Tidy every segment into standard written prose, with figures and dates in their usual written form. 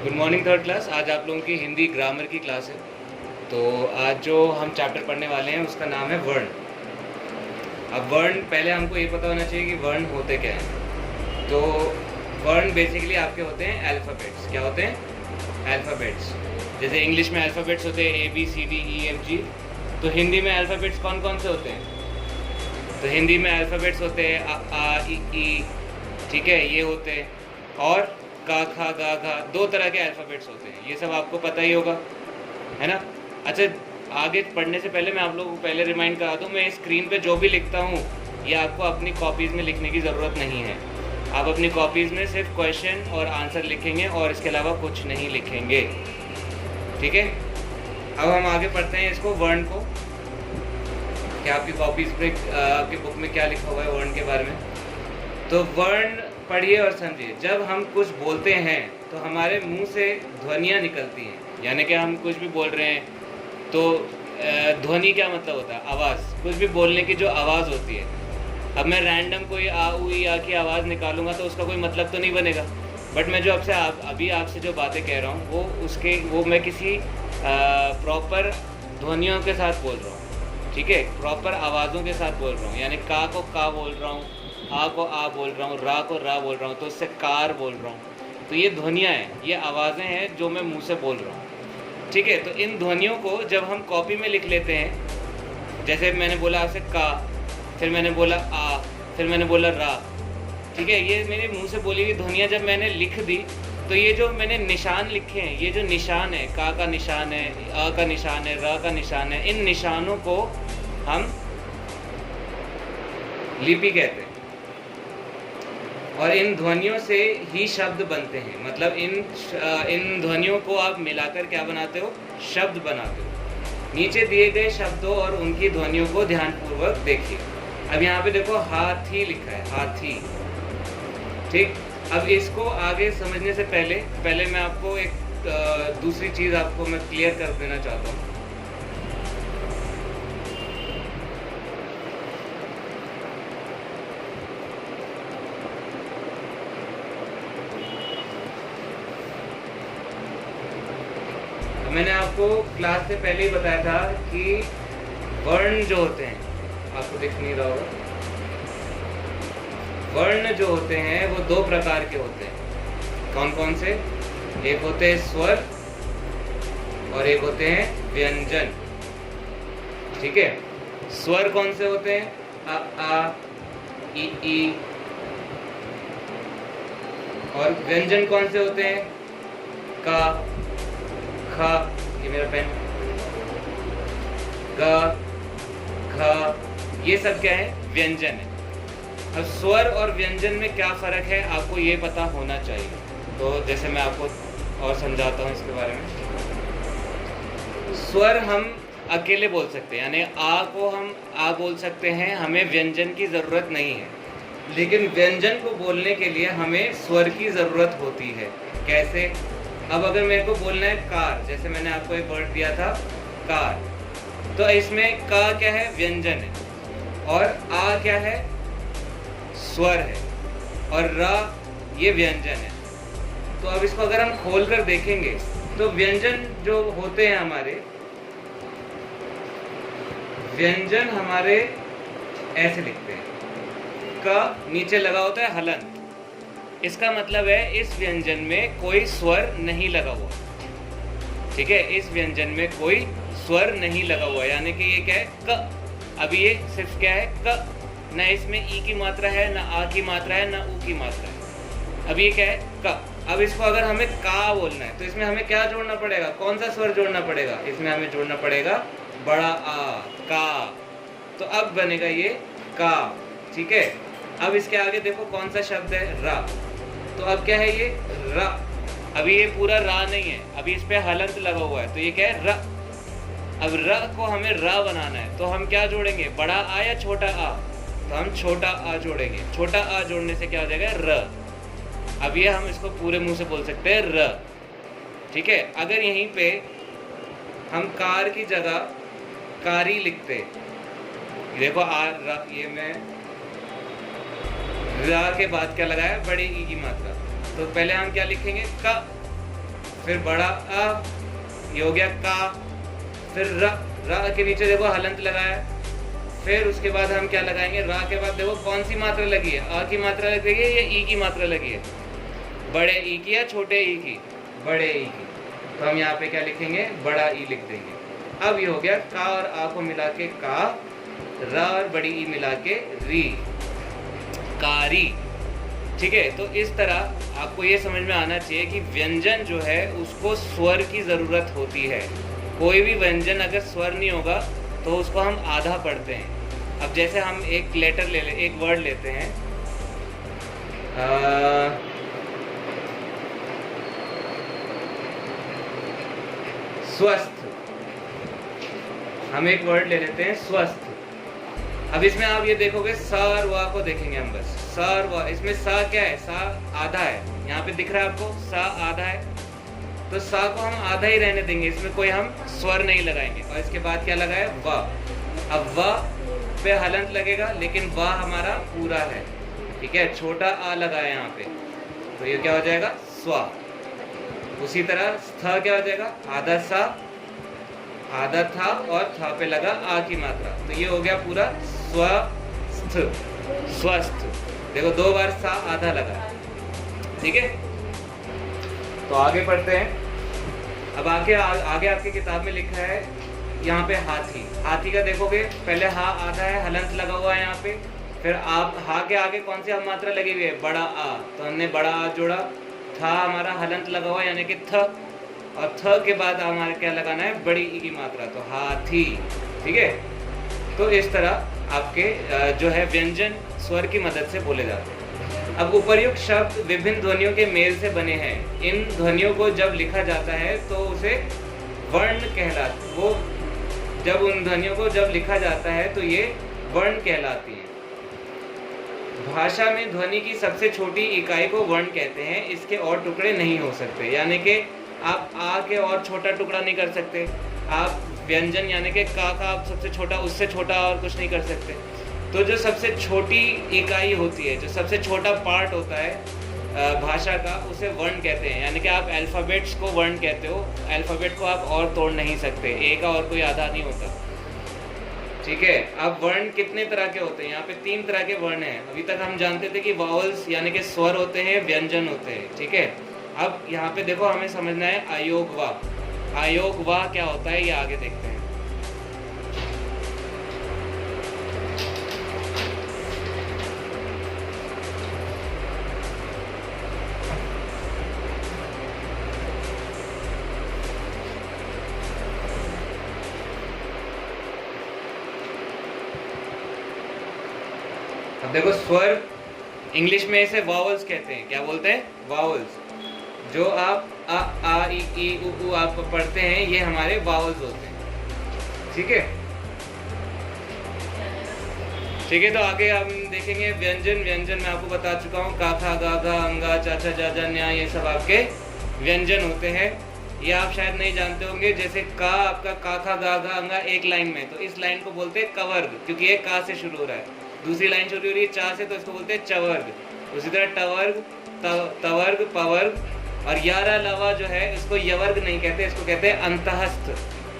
Good morning third class. आज आप लोगों की हिंदी ग्रामर की क्लास है। तो आज जो हम चैप्टर पढ़ने वाले हैं उसका नाम है वर्ण। अब वर्ण, पहले हमको ये पता होना चाहिए कि वर्ण होते क्या हैं। तो वर्ण बेसिकली आपके होते हैं अल्फ़ाबेट्स। क्या होते हैं? अल्फ़ाबेट्स। जैसे इंग्लिश में अल्फ़ाबेट्स होते हैं ABCDEFG, तो हिंदी में अल्फ़ाबेट्स कौन कौन से होते हैं? तो हिंदी में अल्फ़ाबेट्स होते हैं A, A, I, I, ठीक है, ये होते हैं। और का, खा, गा, घा, दो तरह के अल्फ़ाबेट्स होते हैं। ये सब आपको पता ही होगा, है ना? अच्छा, आगे पढ़ने से पहले मैं आप लोगों को पहले रिमाइंड करा दूँ, मैं स्क्रीन पे जो भी लिखता हूँ ये आपको अपनी कॉपीज़ में लिखने की ज़रूरत नहीं है। आप अपनी कॉपीज़ में सिर्फ क्वेश्चन और आंसर लिखेंगे और इसके अलावा कुछ नहीं लिखेंगे, ठीक है? अब हम आगे पढ़ते हैं इसको, वर्ण को। क्या आपकी कॉपीज़ पे, आपकी बुक में क्या लिखा हुआ है वर्ण के बारे में? तो वर्ण पढ़िए और समझिए। जब हम कुछ बोलते हैं तो हमारे मुंह से ध्वनियाँ निकलती हैं, यानी कि हम कुछ भी बोल रहे हैं तो ध्वनि क्या मतलब होता है? आवाज़। कुछ भी बोलने की जो आवाज़ होती है। अब मैं रैंडम कोई आ ऊ या की आवाज़ निकालूंगा तो उसका कोई मतलब तो नहीं बनेगा। बट मैं जो अभी आपसे जो बातें कह रहा हूँ वो मैं किसी प्रॉपर ध्वनियों के साथ बोल रहा हूँ, ठीक है? प्रॉपर आवाज़ों के साथ बोल रहा हूँ। यानी का को का बोल रहा हूँ, आ को आ बोल रहा हूँ, रा को रा बोल रहा हूँ, तो उससे कार बोल रहा हूँ। तो ये ध्वनियाँ हैं, ये आवाज़ें हैं जो मैं मुंह से बोल रहा हूँ, ठीक है? तो इन ध्वनियों को जब हम कॉपी में लिख लेते हैं, जैसे मैंने बोला आपसे का, फिर मैंने बोला आ, फिर मैंने बोला रा, ठीक है? ये मेरे मुंह से बोली हुई ध्वनियाँ जब मैंने लिख दी तो ये जो मैंने निशान लिखे हैं, ये जो निशान है, का निशान है, आ का निशान है, रा का निशान है, इन निशानों को हम लिपि कहते हैं। और इन ध्वनियों से ही शब्द बनते हैं। मतलब इन ध्वनियों को आप मिलाकर क्या बनाते हो? शब्द बनाते हो। नीचे दिए गए शब्दों और उनकी ध्वनियों को ध्यानपूर्वक देखिए। अब यहाँ पे देखो हाथी लिखा है, हाथी, ठीक? अब इसको आगे समझने से पहले मैं आपको एक दूसरी चीज़ आपको मैं क्लियर कर देना चाहता हूँ। मैंने आपको क्लास से पहले ही बताया था कि वर्ण जो होते हैं, आपको दिख नहीं रहा होगा, वर्ण जो होते हैं वो दो प्रकार के होते हैं। कौन कौन से? एक होते हैं स्वर और एक होते हैं व्यंजन, ठीक है? स्वर कौन से होते हैं? आ, ई। और व्यंजन कौन से होते हैं? का, खा, ये मेरा पेन, गा, घा, ये सब क्या है? व्यंजन है। अब स्वर और व्यंजन में क्या फ़र्क है आपको ये पता होना चाहिए। तो जैसे मैं आपको और समझाता हूँ इसके बारे में। स्वर हम अकेले बोल सकते हैं, यानी आ को हम आ बोल सकते हैं, हमें व्यंजन की ज़रूरत नहीं है। लेकिन व्यंजन को बोलने के लिए हमें स्वर की ज़रूरत होती है। कैसे? अब अगर मेरे को बोलना है कार, जैसे मैंने आपको एक वर्ड दिया था कार, तो इसमें का क्या है? व्यंजन है। और आ क्या है? स्वर है। और रा ये व्यंजन है। तो अब इसको अगर हम खोल कर देखेंगे तो व्यंजन जो होते हैं हमारे, व्यंजन हमारे ऐसे लिखते हैं। का नीचे लगा होता है हलंत, इसका मतलब है इस व्यंजन में कोई स्वर नहीं लगा हुआ, ठीक है? इस व्यंजन में कोई स्वर नहीं लगा हुआ, यानी कि ये क्या है? क। अभी ये सिर्फ क्या है? क। ना इसमें ई की मात्रा है, ना आ की मात्रा है, ना ऊ की मात्रा है। अब ये क्या है? क। अब इसको अगर हमें का बोलना है तो इसमें हमें क्या जोड़ना पड़ेगा? कौन सा स्वर जोड़ना पड़ेगा? इसमें हमें जोड़ना पड़ेगा बड़ा आ, का। तो अब बनेगा ये का, ठीक है? अब इसके आगे देखो कौन सा शब्द है? रा। तो अब क्या है ये? रा। अभी ये पूरा रा नहीं है, अभी इस पे हलंत लगा हुआ है, तो ये क्या है? र। अब र को हमें रा बनाना है तो हम क्या जोड़ेंगे? बड़ा आ या छोटा आ? तो हम छोटा आ जोड़ेंगे। छोटा आ जोड़ने से क्या हो जाएगा? र। अब ये हम इसको पूरे मुंह से बोल सकते हैं र, ठीक है? अगर यहीं पे हम कार की जगह कारी लिखते, देखो आ रा, ये मैं रा के बाद क्या लगाया? बड़ी ई की मात्रा। तो पहले हम क्या लिखेंगे? का, फिर बड़ा अ, ये हो गया का, फिर र के नीचे देखो हलंत लगाया, फिर उसके बाद हम क्या लगाएंगे, रा के बाद देखो कौन सी मात्रा लगी है, अ की मात्रा लगी है या ई की मात्रा लगी है, बड़े ई की या छोटे ई की, बड़े ई की। तो हम यहाँ पे क्या लिखेंगे, बड़ा ई लिख देंगे। अब ये हो गया का और आ को मिला के का, रा और बड़ी ई मिला के री, कारी। ठीक है, तो इस तरह आपको ये समझ में आना चाहिए कि व्यंजन जो है उसको स्वर की ज़रूरत होती है। कोई भी व्यंजन अगर स्वर नहीं होगा तो उसको हम आधा पढ़ते हैं। अब जैसे हम एक लेटर एक वर्ड लेते हैं, स्वस्थ। हम एक वर्ड ले लेते हैं स्वस्थ। अब इसमें आप ये देखोगे सा और वा को देखेंगे हम, बस सा और वा। इसमें सा क्या है, सा आधा है, यहाँ पे दिख रहा है आपको सा आधा है, तो सा को हम आधा ही रहने देंगे, इसमें कोई हम स्वर नहीं लगाएंगे। और इसके बाद क्या लगाए, वा। अब वा पे हलंत लगेगा, लेकिन वा हमारा पूरा है, ठीक है, छोटा आ लगाया यहाँ पे, तो ये क्या हो जाएगा, स्वा। उसी तरह स्थ क्या हो जाएगा, आधा सा, आधा था और था पे लगा आ की मात्रा, तो ये हो गया पूरा स्वस्थ, स्वस्थ। देखो 2 बार सा आधा लगा, ठीक है। तो आगे पढ़ते हैं। अब आगे आपकी किताब में लिखा है यहाँ पे हाथी। हाथी का देखोगे पहले हा आधा है, हलंत लगा हुआ है यहाँ पे, फिर आप हा के आगे कौन सी मात्रा लगी हुई है, बड़ा आ, तो हमने बड़ा आ जोड़ा, था हमारा हलंत लगा हुआ है यानी कि थ, और थ के बाद हमारे क्या लगाना है, बड़ी ई की मात्रा, तो हाथी। ठीक है, तो इस तरह आपके जो है व्यंजन स्वर की मदद से बोले जाते हैं। अब उपर्युक्त शब्द विभिन्न ध्वनियों के मेल से बने हैं। इन ध्वनियों को जब लिखा जाता है तो उसे वर्ण कहलाते, वो जब उन ध्वनियों को जब लिखा जाता है तो ये वर्ण कहलाती हैं। भाषा में ध्वनि की सबसे छोटी इकाई को वर्ण कहते हैं। इसके और टुकड़े नहीं हो सकते, यानी कि आप आ के और छोटा टुकड़ा नहीं कर सकते। आप व्यंजन यानी कि का आप सबसे छोटा, उससे छोटा और कुछ नहीं कर सकते। तो जो सबसे छोटी इकाई होती है, जो सबसे छोटा पार्ट होता है भाषा का, उसे वर्ण कहते हैं। यानी कि आप अल्फ़ाबेट्स को वर्ण कहते हो, अल्फ़ाबेट को आप और तोड़ नहीं सकते, ए का और कोई आधा नहीं होता। ठीक है, अब वर्ण कितने तरह के होते हैं, यहाँ पे 3 तरह के वर्ण हैं। अभी तक हम जानते थे कि वावल्स यानी कि स्वर होते हैं, व्यंजन होते हैं। ठीक है, अब यहाँ पे देखो हमें समझना है अयोग वा। अयोग वा क्या होता है ये आगे देखते हैं। अब देखो स्वर इंग्लिश में इसे वावल्स कहते हैं। क्या बोलते हैं, वावल्स। जो आप आ ई ई उ आप पढ़ते हैं ये हमारे वावल्स होते हैं। ठीक है, ठीक है। तो आगे हम देखेंगे व्यंजन। व्यंजन मैं आपको बता चुका हूँ, का खा गा घा अंगा चाचा जाजा न्या, ये सब आपके व्यंजन होते हैं। ये आप शायद नहीं जानते होंगे। जैसे का आपका का खा गा घा अंगा एक लाइन में, तो इस लाइन को बोलते हैं कवर्ग, क्योंकि ये का से शुरू हो रहा है। दूसरी लाइन शुरू हो रही है चा से, तो इसको बोलते हैं चवर्ग। उसी तरह टवर्ग, तवर्ग, पवर्ग, और यारा लवा जो है इसको यवर्ग नहीं कहते, इसको कहते हैं अंतहस्थ।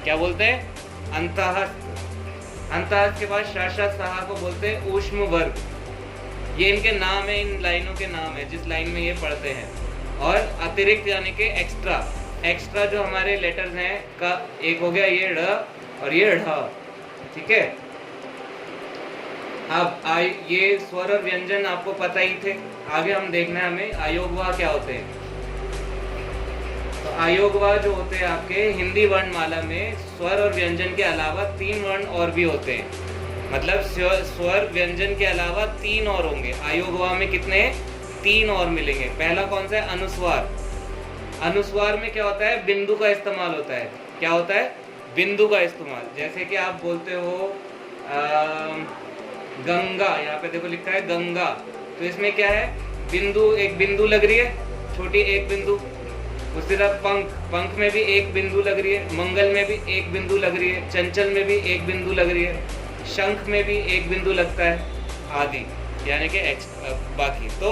क्या बोलते हैं, अंतहस्थ। अंतहस्थ के बाद शाशा सहा को बोलते हैं ऊष्म वर्ग। ये इनके नाम है, इन लाइनों के नाम है जिस लाइन में ये पढ़ते हैं। और अतिरिक्त यानी कि एक्स्ट्रा, एक्स्ट्रा जो हमारे लेटर्स हैं का एक हो गया ये ढ़ और ये ढ। ठीक है, अब ये स्वर और व्यंजन आपको पता ही थे। आगे हम देखना है हमें अयोगवा क्या होते हैं। तो अयोगवा जो होते हैं आपके हिंदी वर्णमाला में स्वर और व्यंजन के अलावा 3 वर्ण और भी होते हैं। मतलब स्वर व्यंजन के अलावा 3 और होंगे। अयोगवा में कितने, 3 और मिलेंगे। पहला कौन सा है, अनुस्वार। अनुस्वार में क्या होता है, बिंदु का इस्तेमाल होता है। क्या होता है, बिंदु का इस्तेमाल। जैसे कि आप बोलते हो गंगा, यहाँ पे देखो लिखा है गंगा, तो इसमें क्या है, बिंदु, एक बिंदु लग रही है, छोटी एक बिंदु। उसी तरह पंख, पंख में भी एक बिंदु लग रही है। मंगल में भी एक बिंदु लग रही है। चंचल में भी एक बिंदु लग रही है। शंख में भी एक बिंदु लगता है, आदि, यानी कि बाकी। तो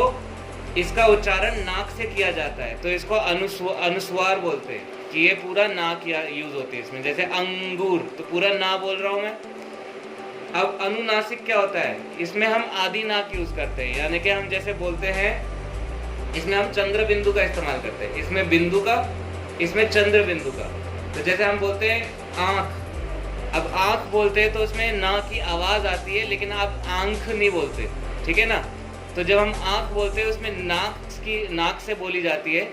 इसका उच्चारण नाक से किया जाता है, तो इसको अनुस्वार बोलते हैं कि ये पूरा नाक यूज होती है इसमें। जैसे अंगूर, तो पूरा ना बोल रहा हूँ मैं। अब अनुनासिक क्या होता है, इसमें हम आदि नाक यूज करते हैं, यानी कि हम जैसे बोलते हैं, इसमें हम चंद्र बिंदु का इस्तेमाल करते हैं, इसमें बिंदु का, इसमें चंद्र बिंदु का। तो जैसे हम बोलते हैं आँख, अब आँख बोलते हैं तो उसमें ना की आवाज़ आती है, लेकिन आप आँख नहीं बोलते, ठीक है ना। तो जब हम आँख बोलते हैं उसमें नाक से बोली जाती है,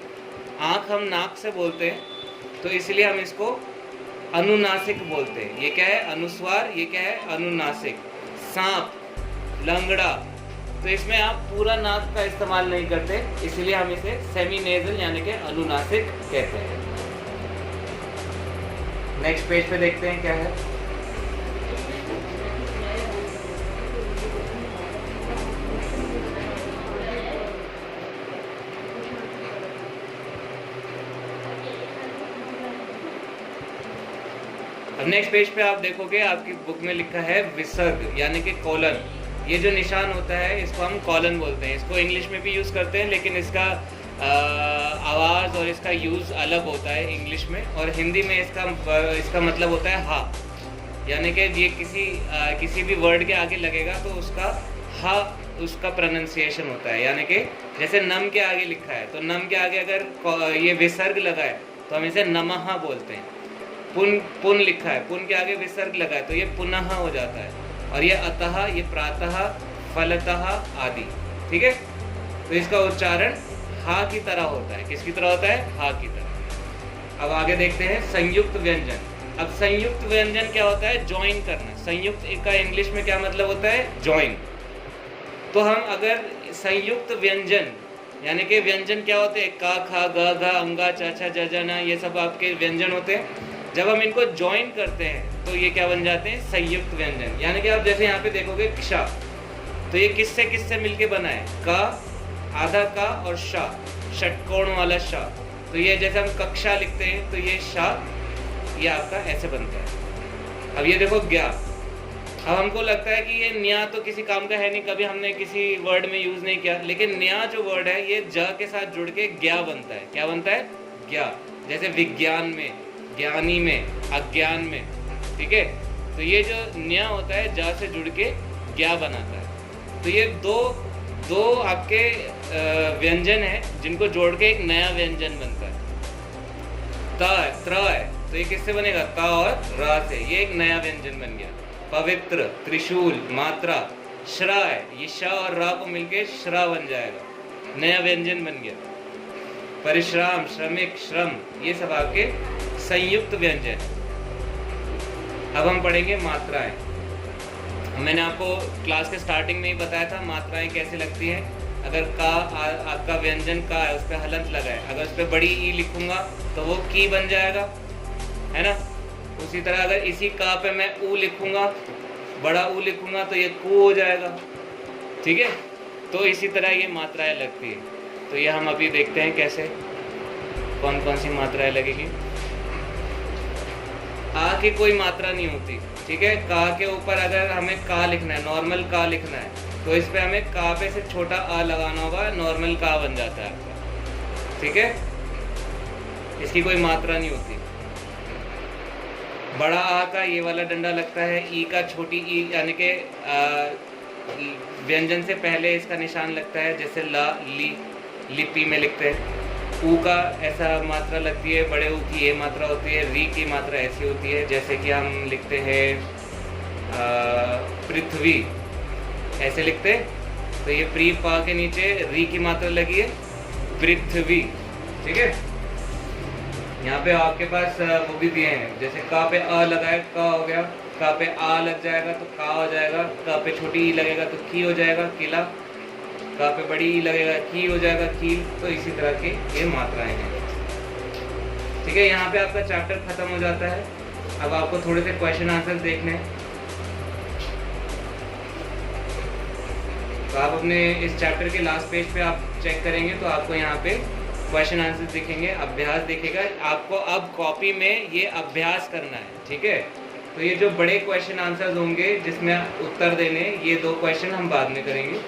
आँख हम नाक से बोलते हैं, तो इसलिए हम इसको अनुनासिक बोलते हैं। ये क्या है, अनुस्वार, ये क्या है, अनुनासिक। सांप, लंगड़ा, तो इसमें आप पूरा नाक का इस्तेमाल नहीं करते, इसलिए हम इसे सेमी नेजल यानी कि अनुनासिक कहते हैं। नेक्स्ट पेज पे देखते हैं क्या है। अब नेक्स्ट पेज पे आप देखोगे, आपकी बुक में लिखा है विसर्ग यानी कि कॉलन। ये जो निशान होता है इसको हम कॉलन बोलते हैं। इसको इंग्लिश में भी यूज़ करते हैं, लेकिन इसका आवाज़ और इसका यूज़ अलग होता है इंग्लिश में, और हिंदी में इसका मतलब होता है हा, यानी कि ये किसी भी वर्ड के आगे लगेगा तो उसका हा, उसका प्रोनाउंसिएशन होता है। यानी कि जैसे नम के आगे लिखा है, तो नम के आगे अगर ये विसर्ग लगा है तो हम इसे नमः बोलते हैं। पुन लिखा है, पुन के आगे विसर्ग लगा है तो ये पुनः हो जाता है। और ये अतः, ये प्रातः, फलतः आदि, ठीक है। तो इसका उच्चारण हा की तरह होता है। किसकी तरह होता है, हा की तरह। अब आगे देखते हैं संयुक्त व्यंजन। अब संयुक्त व्यंजन क्या होता है, ज्वाइन करना। संयुक्त का इंग्लिश में क्या मतलब होता है, ज्वाइन। तो हम अगर संयुक्त व्यंजन यानी कि व्यंजन क्या होते हैं, का, खा, ग, घ, अंगा, च, छ, ज, ज, न, ये सब आपके व्यंजन होते हैं। जब हम इनको ज्वाइन करते हैं तो ये क्या बन जाते हैं, संयुक्त व्यंजन। यानी कि आप जैसे यहाँ पे देखोगे क्ष, तो ये किससे मिलके बना है, का, आधा का और शा, षटकोण वाला शा। तो ये जैसे हम कक्षा लिखते हैं तो ये शा, ये आपका ऐसे बनता है। अब ये देखो ज्ञा। अब हमको लगता है कि ये न्या तो किसी काम का है नहीं, कभी हमने किसी वर्ड में यूज नहीं किया, लेकिन न्या जो वर्ड है ये ज के साथ जुड़ के ज्ञा बनता है। क्या बनता है, ज्ञा। जैसे विज्ञान में, ज्ञानी में, अज्ञान में, ठीक है। तो ये जो न्या होता है जा से जुड़ के ज्ञा बनाता है। तो ये दो आपके व्यंजन है जिनको जोड़ के एक नया व्यंजन बनता है। ता है, त्र है, तो ये किससे बनेगा, ता और रा से, ये एक नया व्यंजन बन गया। पवित्र, त्रिशूल, मात्रा, श्रा है, ये श और रा को मिलके श्रा बन जाएगा, नया व्यंजन बन गया। परिश्रम, श्रमिक, श्रम, ये सब आपके संयुक्त व्यंजन। अब हम पढ़ेंगे मात्राएं। मैंने आपको क्लास के स्टार्टिंग में ही बताया था मात्राएं कैसे लगती हैं। अगर का आपका व्यंजन का है, उस पर हलंत लगा है, अगर उस पर बड़ी ई लिखूंगा तो वो की बन जाएगा, है ना। उसी तरह अगर इसी का पे मैं ऊ लिखूंगा, बड़ा ऊ लिखूंगा तो ये कू हो जाएगा, ठीक है। तो इसी तरह ये मात्राएं लगती है। तो ये हम अभी देखते हैं कैसे, कौन कौन सी मात्राएं लगेगी। आ की कोई मात्रा नहीं होती, ठीक है। का के ऊपर अगर हमें का लिखना है, नॉर्मल का लिखना है, तो इस पे हमें का पे से छोटा आ लगाना होगा, नॉर्मल का बन जाता है आपका, ठीक है। इसकी कोई मात्रा नहीं होती। बड़ा आ का ये वाला डंडा लगता है, ई का छोटी ई यानी कि व्यंजन से पहले इसका निशान लगता है, जैसे ला, ली, लिपि में लिखते हैं। ऊ का ऐसा मात्रा लगती है, बड़े ऊ की ये मात्रा होती है। री की मात्रा ऐसी होती है, जैसे कि हम लिखते हैं पृथ्वी, ऐसे लिखते हैं। तो ये प्री पा के नीचे री की मात्रा लगी है, पृथ्वी, ठीक है। यहाँ पे आपके पास वो भी दिए हैं, जैसे का पे अ लगाए का हो गया, का पे आ लग जाएगा तो का हो जाएगा, का पे छोटी ई लगेगा तो की हो जाएगा, किला, का पे बड़ी ई लगेगा की हो जाएगा, कील। तो इसी तरह की ये मात्राएं हैं, ठीक है। यहाँ पे आपका चैप्टर खत्म हो जाता है। अब आपको थोड़े से क्वेश्चन आंसर देखने हैं। तो आप अपने इस चैप्टर के लास्ट पेज पे आप चेक करेंगे तो आपको यहाँ पे क्वेश्चन आंसर दिखेंगे, अभ्यास दिखेगा। आपको अब कॉपी में ये अभ्यास करना है, ठीक है। तो ये जो बड़े क्वेश्चन आंसर्स होंगे जिसमें उत्तर देने, ये 2 क्वेश्चन हम बाद में करेंगे।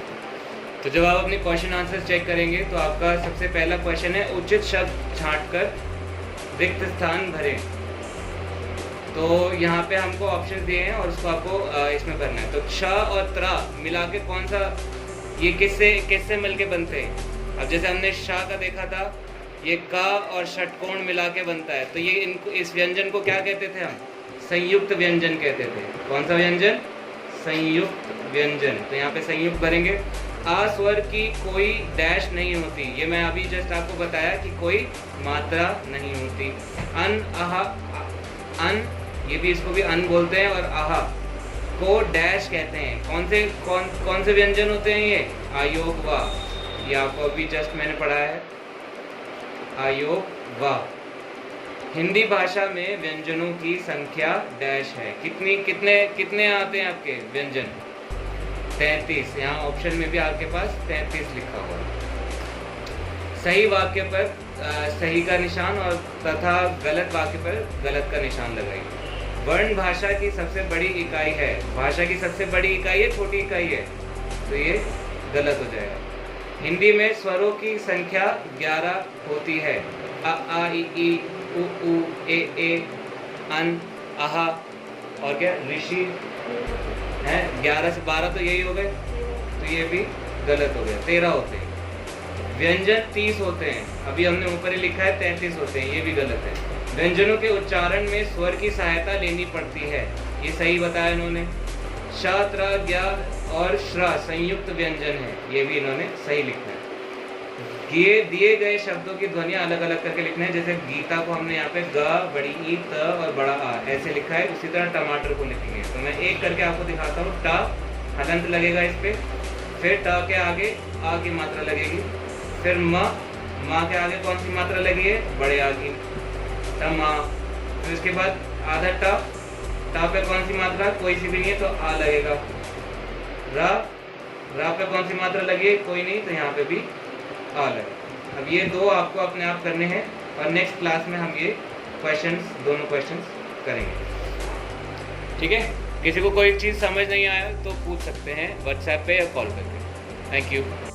तो जब आप अपने क्वेश्चन आंसर चेक करेंगे तो आपका सबसे पहला क्वेश्चन है उचित शब्द छांटकर रिक्त स्थान भरें। तो यहाँ पे हमको ऑप्शन दिए हैं और उसको आपको इसमें भरना है। तो क्ष और त्र मिला के कौन सा, ये किससे मिलके बनते हैं? अब जैसे हमने श का देखा था, ये क और षटकोण मिला के बनता है। तो ये इनको, इस व्यंजन को क्या कहते थे हम? संयुक्त व्यंजन कहते थे। कौन सा व्यंजन? संयुक्त व्यंजन। तो यहाँ पे संयुक्त भरेंगे। आ स्वर की कोई डैश नहीं होती, ये मैं अभी जस्ट आपको बताया कि कोई मात्रा नहीं होती। अन, आहा, अन, ये भी इसको भी अन बोलते हैं, और आहा को डैश कहते हैं। कौन से व्यंजन होते हैं ये? आयोग वा, ये आपको अभी जस्ट मैंने पढ़ा है, आयोग वा। हिंदी भाषा में व्यंजनों की संख्या डैश है। कितने आते हैं आपके व्यंजन? 33। यहाँ ऑप्शन में भी आपके पास 33 लिखा हुआ है। सही वाक्य पर सही का निशान और तथा गलत वाक्य पर गलत का निशान लगाइए। वर्ण भाषा की सबसे बड़ी इकाई है। भाषा की सबसे बड़ी इकाई है, छोटी इकाई है, तो ये गलत हो जाएगा। हिंदी में स्वरों की संख्या 11 होती है। अ, आ, ई, उ, ए, अन, आहा, और क्या ऋषि है। 11 से 12 तो यही हो गए, तो ये भी गलत हो गया। 13 होते हैं। व्यंजन 30 होते हैं, अभी हमने ऊपर ही लिखा है 33 होते हैं, ये भी गलत है। व्यंजनों के उच्चारण में स्वर की सहायता लेनी पड़ती है, ये सही बताया इन्होंने। श, त्र, ज्ञ और श्र संयुक्त व्यंजन है, ये भी इन्होंने सही लिखा है। दिए गए शब्दों की ध्वनियाँ अलग अलग करके लिखना है। जैसे गीता को हमने यहाँ पे ग, बड़ी ई, त और बड़ा आ ऐसे लिखा है, उसी तरह टमाटर को लिखेंगे। तो मैं एक करके आपको दिखाता हूँ। ट हलंत लगेगा इस पे, फिर ट के आगे आ की मात्रा लगेगी, फिर म के आगे कौन सी मात्रा लगी है? बड़े आ की, टमा। फिर उसके बाद आधा ट पे कौन सी मात्रा? कोई सी भी नहीं है, तो आ लगेगा। रा पे कौन सी मात्रा लगी है? कोई नहीं, तो यहाँ पे भी आ लगेगा। अब ये दो आपको अपने आप करने हैं, और नेक्स्ट क्लास में हम ये दोनों क्वेश्चंस करेंगे। ठीक है? किसी को कोई चीज़ समझ नहीं आया तो पूछ सकते हैं व्हाट्सएप पे या कॉल करके। Thank you.